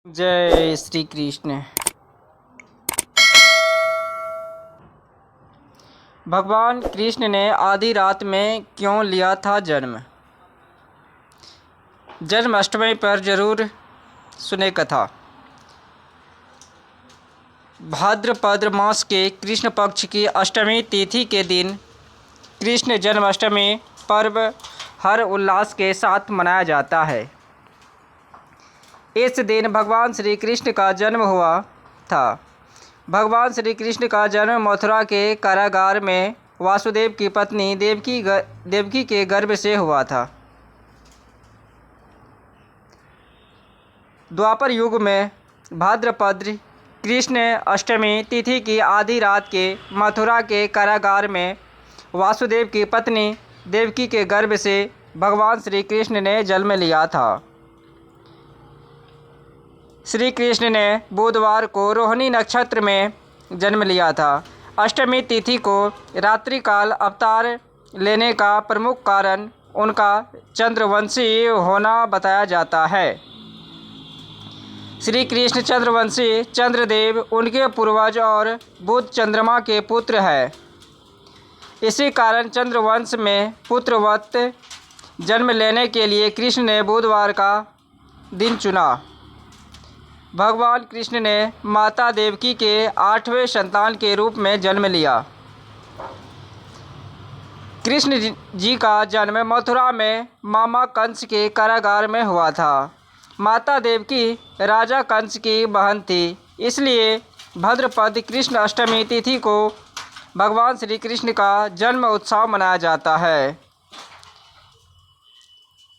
जय श्री कृष्ण। भगवान कृष्ण ने आधी रात में क्यों लिया था जन्म? जन्माष्टमी पर जरूर सुने कथा। भाद्रपद मास के कृष्ण पक्ष की अष्टमी तिथि के दिन कृष्ण जन्माष्टमी पर्व हर उल्लास के साथ मनाया जाता है। इस दिन भगवान श्री कृष्ण का जन्म हुआ था। भगवान श्री कृष्ण का जन्म मथुरा के कारागार में वासुदेव की पत्नी देवकी के गर्भ से हुआ था। द्वापर युग में भाद्रपद कृष्ण अष्टमी तिथि की आधी रात के मथुरा के कारागार में वासुदेव की पत्नी देवकी के गर्भ से भगवान श्री कृष्ण ने जन्म लिया था। श्री कृष्ण ने बुधवार को रोहिणी नक्षत्र में जन्म लिया था। अष्टमी तिथि को रात्रिकाल अवतार लेने का प्रमुख कारण उनका चंद्रवंशी होना बताया जाता है। श्री कृष्ण चंद्रवंशी चंद्रदेव उनके पूर्वज और बुध चंद्रमा के पुत्र हैं। इसी कारण चंद्रवंश में पुत्रवत जन्म लेने के लिए कृष्ण ने बुधवार का दिन चुना। भगवान कृष्ण ने माता देवकी के 8वें संतान के रूप में जन्म लिया। कृष्ण जी का जन्म मथुरा में मामा कंस के कारागार में हुआ था। माता देवकी राजा कंस की बहन थी, इसलिए भाद्रपद कृष्ण अष्टमी तिथि को भगवान श्री कृष्ण का जन्म उत्सव मनाया जाता है।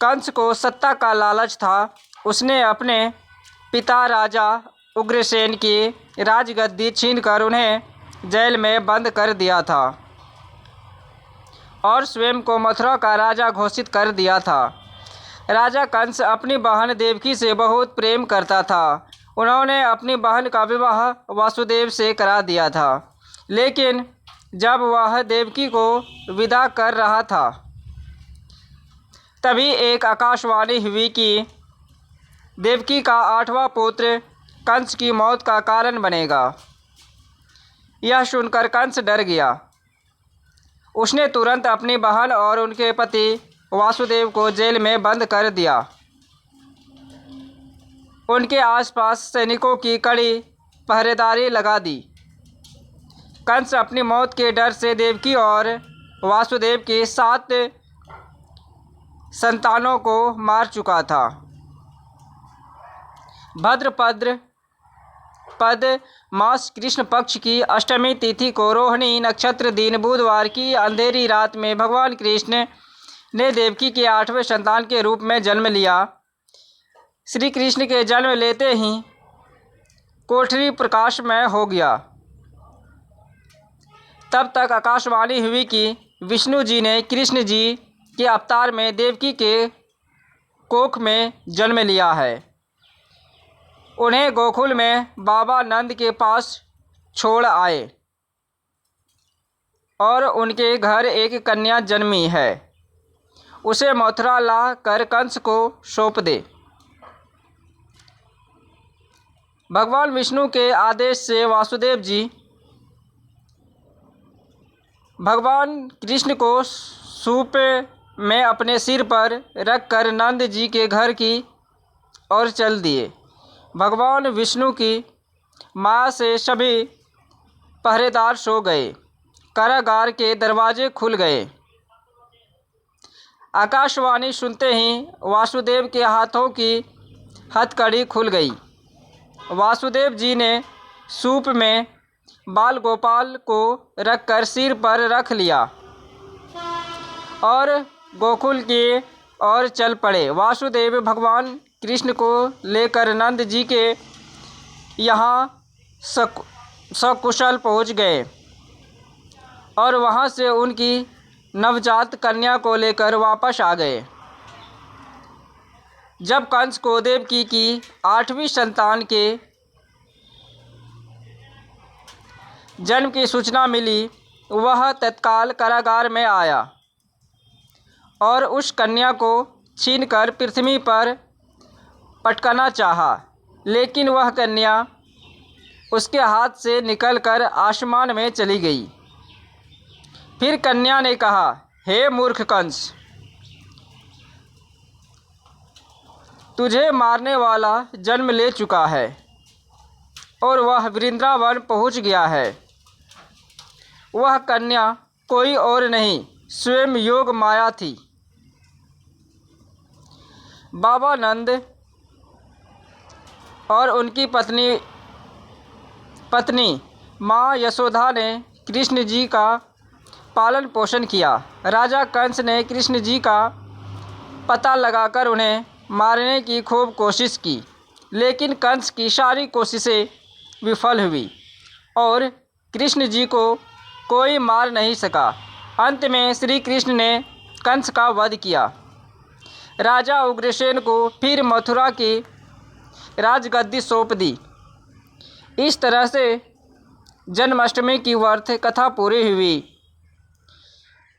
कंस को सत्ता का लालच था। उसने अपने पिता राजा उग्रसेन की राजगद्दी छीनकर उन्हें जेल में बंद कर दिया था और स्वयं को मथुरा का राजा घोषित कर दिया था। राजा कंस अपनी बहन देवकी से बहुत प्रेम करता था। उन्होंने अपनी बहन का विवाह वासुदेव से करा दिया था, लेकिन जब वह देवकी को विदा कर रहा था तभी एक आकाशवाणी हुई कि देवकी का 8वां पुत्र कंस की मौत का कारण बनेगा। यह सुनकर कंस डर गया। उसने तुरंत अपनी बहन और उनके पति वासुदेव को जेल में बंद कर दिया। उनके आसपास सैनिकों की कड़ी पहरेदारी लगा दी। कंस अपनी मौत के डर से देवकी और वासुदेव के 7 संतानों को मार चुका था। भाद्रपद मास कृष्ण पक्ष की अष्टमी तिथि को रोहिणी नक्षत्र दिन बुधवार की अंधेरी रात में भगवान कृष्ण ने देवकी के 8वें संतान के रूप में जन्म लिया। श्री कृष्ण के जन्म लेते ही कोठरी प्रकाशमय हो गया। तब तक आकाशवाणी हुई कि विष्णु जी ने कृष्ण जी के अवतार में देवकी के कोख में जन्म लिया है। उन्हें गोकुल में बाबा नंद के पास छोड़ आए और उनके घर एक कन्या जन्मी है। उसे मथुरा ला कर कंस को सौंप दे। भगवान विष्णु के आदेश से वासुदेव जी भगवान कृष्ण को सूप में अपने सिर पर रखकर नंद जी के घर की ओर चल दिए। भगवान विष्णु की माया से सभी पहरेदार सो गए। कारागार के दरवाजे खुल गए। आकाशवाणी सुनते ही वासुदेव के हाथों की हथकड़ी खुल गई। वासुदेव जी ने सूप में बाल गोपाल को रखकर सिर पर रख लिया और गोकुल की ओर चल पड़े। वासुदेव भगवान कृष्ण को लेकर नंद जी के यहाँ सकुशल पहुँच गए और वहाँ से उनकी नवजात कन्या को लेकर वापस आ गए। जब कंस को देवकी की 8वीं संतान के जन्म की सूचना मिली, वह तत्काल कारागार में आया और उस कन्या को छीनकर पृथ्वी पर पटकना चाहा, लेकिन वह कन्या उसके हाथ से निकलकर आसमान में चली गई। फिर कन्या ने कहा, हे मूर्ख कंस, तुझे मारने वाला जन्म ले चुका है और वह वृंदावन पहुंच गया है। वह कन्या कोई और नहीं, स्वयं योग माया थी। बाबा नंद और उनकी पत्नी माँ यशोदा ने कृष्ण जी का पालन पोषण किया। राजा कंस ने कृष्ण जी का पता लगाकर उन्हें मारने की खूब कोशिश की, लेकिन कंस की सारी कोशिशें विफल हुई और कृष्ण जी को कोई मार नहीं सका। अंत में श्री कृष्ण ने कंस का वध किया। राजा उग्रसेन को फिर मथुरा की राजगद्दी सौंप दी। इस तरह से जन्माष्टमी की व्रत कथा पूरी हुई।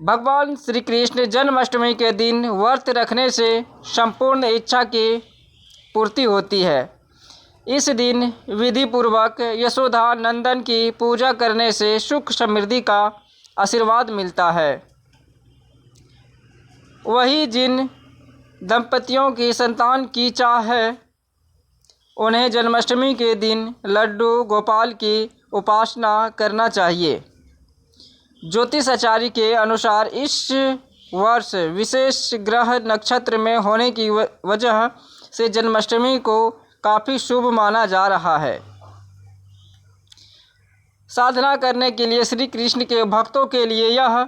भगवान श्री कृष्ण जन्माष्टमी के दिन व्रत रखने से संपूर्ण इच्छा की पूर्ति होती है। इस दिन विधि पूर्वक यशोदा नंदन की पूजा करने से सुख समृद्धि का आशीर्वाद मिलता है। वही जिन दंपतियों की संतान की चाह है, उन्हें जन्माष्टमी के दिन लड्डू गोपाल की उपासना करना चाहिए। ज्योतिषाचार्य के अनुसार इस वर्ष विशेष ग्रह नक्षत्र में होने की वजह से जन्माष्टमी को काफ़ी शुभ माना जा रहा है। साधना करने के लिए श्री कृष्ण के भक्तों के लिए यह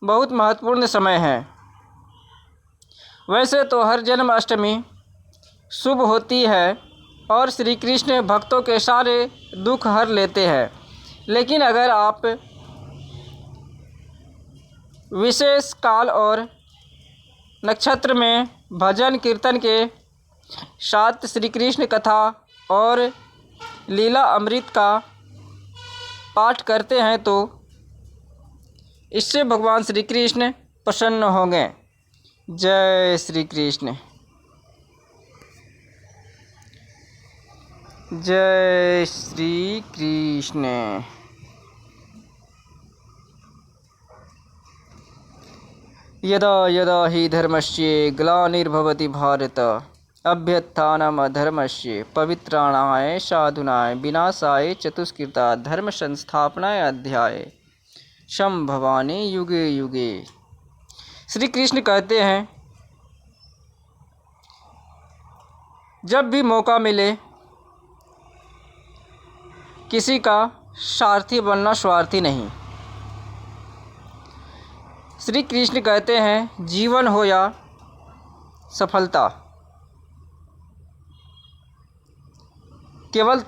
बहुत महत्वपूर्ण समय है। वैसे तो हर जन्माष्टमी शुभ होती है और श्री कृष्ण भक्तों के सारे दुख हर लेते हैं, लेकिन अगर आप विशेष काल और नक्षत्र में भजन कीर्तन के साथ श्री कृष्ण कथा और लीला अमृत का पाठ करते हैं तो इससे भगवान श्री कृष्ण प्रसन्न होंगे। जय श्री कृष्ण। जय श्री कृष्ण। यदा यदा हि धर्मस्य ग्लानिर्भवति भारत अभ्युत्थानमधर्मस्य पवित्राणाय साधुनाय विनाशाय चतुष्कृता धर्म संस्थापनाय अध्याय संभवानि युगे युगे। श्री कृष्ण कहते हैं, जब भी मौका मिले किसी का सारथी बनना स्वार्थी नहीं। श्री कृष्ण कहते हैं, जीवन हो या सफलता, केवल